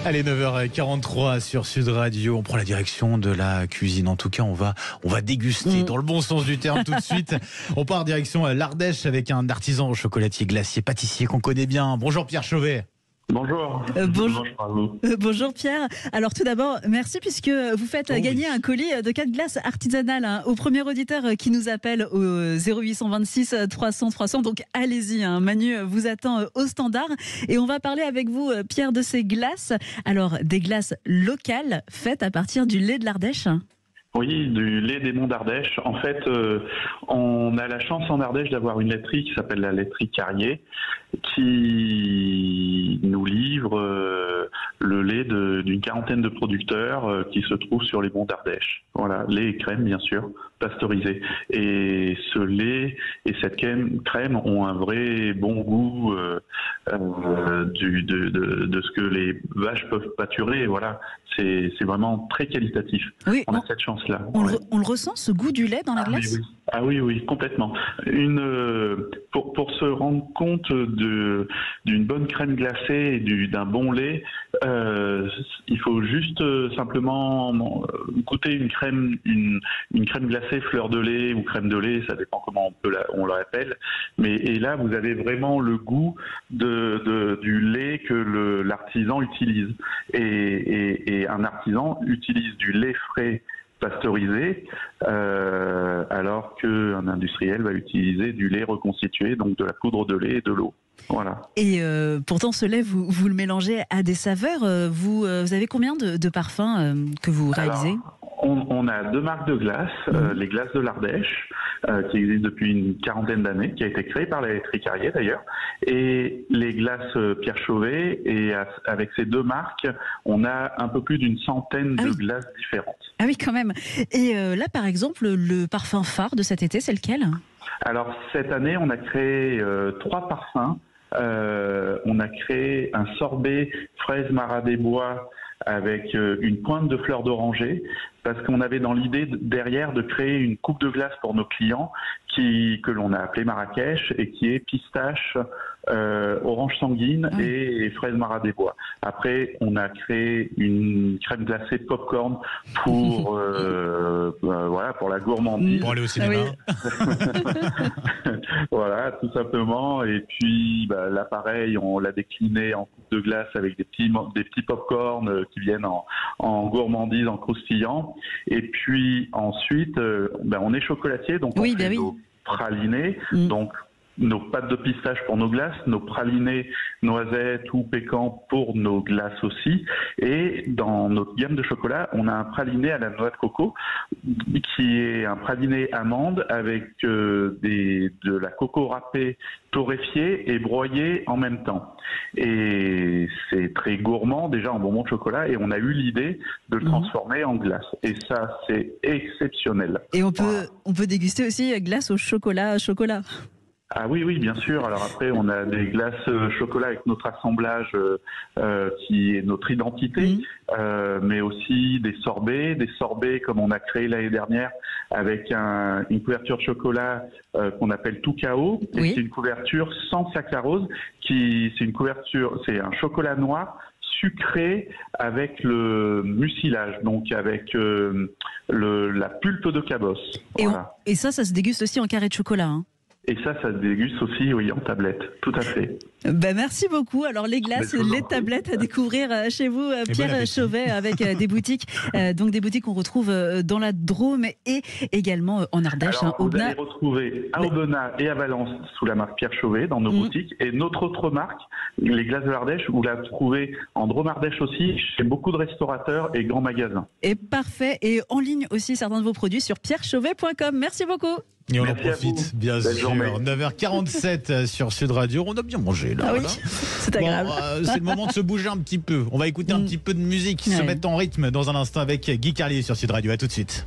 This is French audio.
Allez, 9h43 sur Sud Radio. On prend la direction de la cuisine. En tout cas, on va déguster dans le bon sens du terme tout de suite. On part direction l'Ardèche avec un artisan chocolatier, glacier, pâtissier qu'on connaît bien. Bonjour Pierre Chauvet. Bonjour. Bonjour Pierre. Alors tout d'abord, merci puisque vous faites gagner un colis de 4 glaces artisanales au premier auditeur qui nous appelle au 0826 300 300. Donc allez-y, Manu vous attend au standard. Et on va parler avec vous, Pierre, de ces glaces. Alors des glaces locales faites à partir du lait de l'Ardèche. Oui, du lait des monts d'Ardèche. En fait, on a la chance en Ardèche d'avoir une laiterie qui s'appelle la laiterie Carrier, qui nous livre le lait d'une quarantaine de producteurs qui se trouvent sur les monts d'Ardèche. Voilà, lait et crème, bien sûr, pasteurisé. Et ce lait et cette crème ont un vrai bon goût de ce que les vaches peuvent pâturer. Voilà, c'est vraiment très qualitatif. Oui, on a cette chance-là. On le ressent, ce goût du lait dans la glace ? Oui, complètement. Pour se rendre compte d'une bonne crème glacée et d'un bon lait, il faut juste simplement goûter une crème glacée fleur de lait ou crème de lait, ça dépend comment on l'appelle. Et là, vous avez vraiment le goût du lait que l'artisan utilise. Et un artisan utilise du lait frais pasteurisé, alors qu'un industriel va utiliser du lait reconstitué, donc de la poudre de lait et de l'eau. Voilà. Et pourtant, ce lait, vous le mélangez à des saveurs. Vous avez combien de parfums que vous réalisez ? On a 2 marques de glace, les glaces de l'Ardèche, qui existent depuis une quarantaine d'années, qui a été créée par la laiterie Carrier d'ailleurs, et les glaces Pierre Chauvet. Et avec ces 2 marques, on a un peu plus d'une centaine de glaces différentes. Ah oui, quand même. Et là, par exemple, le parfum phare de cet été, c'est lequel ? Alors, cette année, on a créé 3 parfums. On a créé un sorbet fraise Marat des Bois avec une pointe de fleur d'oranger, parce qu'on avait dans l'idée derrière de créer une coupe de glace pour nos clients que l'on a appelée Marrakech et qui est pistache, orange sanguine et fraise Marat des Bois. Après, on a créé une crème glacée popcorn pour pour la gourmandise. Pour aller au cinéma. Voilà, tout simplement. Et puis là, pareil, on l'a décliné en coupe de glace avec des petits popcorn qui viennent en gourmandise, en croustillant. Et puis ensuite, on est chocolatier, donc on fait nos pralinés, donc nos pâtes de pistache pour nos glaces, nos pralinés noisettes ou pécans pour nos glaces aussi. Et dans notre gamme de chocolat, on a un praliné à la noix de coco qui est un praliné amande avec de la coco râpée torréfiée et broyée en même temps. Et c'est très gourmand déjà en bonbon de chocolat, et on a eu l'idée de le transformer en glace. Et ça, c'est exceptionnel. Et on peut déguster aussi glace au chocolat. Ah oui, bien sûr. Alors après, on a des glaces chocolat avec notre assemblage qui est notre identité, mais aussi des sorbets comme on a créé l'année dernière avec une couverture de chocolat qu'on appelle tout KO. Et c'est une couverture sans saccharose, c'est un chocolat noir sucré avec le mucilage, donc avec la pulpe de cabosse. Voilà. Et ça se déguste aussi en carré de chocolat, Et ça se déguste aussi, en tablette, tout à fait. Merci beaucoup. Alors les glaces, les tablettes à découvrir chez vous, Pierre Chauvet, avec des boutiques, donc des boutiques qu'on retrouve dans la Drôme et également en Ardèche. Alors, vous allez retrouver à Aubenas et à Valence sous la marque Pierre Chauvet dans nos boutiques, et notre autre marque, les glaces de l'Ardèche, vous la trouvez en Drôme Ardèche aussi, chez beaucoup de restaurateurs et grands magasins. Et parfait. Et en ligne aussi certains de vos produits sur pierrechauvet.com. Merci beaucoup. Et on en profite, bien sûr. 9h47 sur Sud Radio. On a bien mangé, là. Ah oui, voilà. c'est agréable. C'est le moment de se bouger un petit peu. On va écouter un petit peu de musique, se mettre en rythme dans un instant avec Guy Carlier sur Sud Radio. À tout de suite.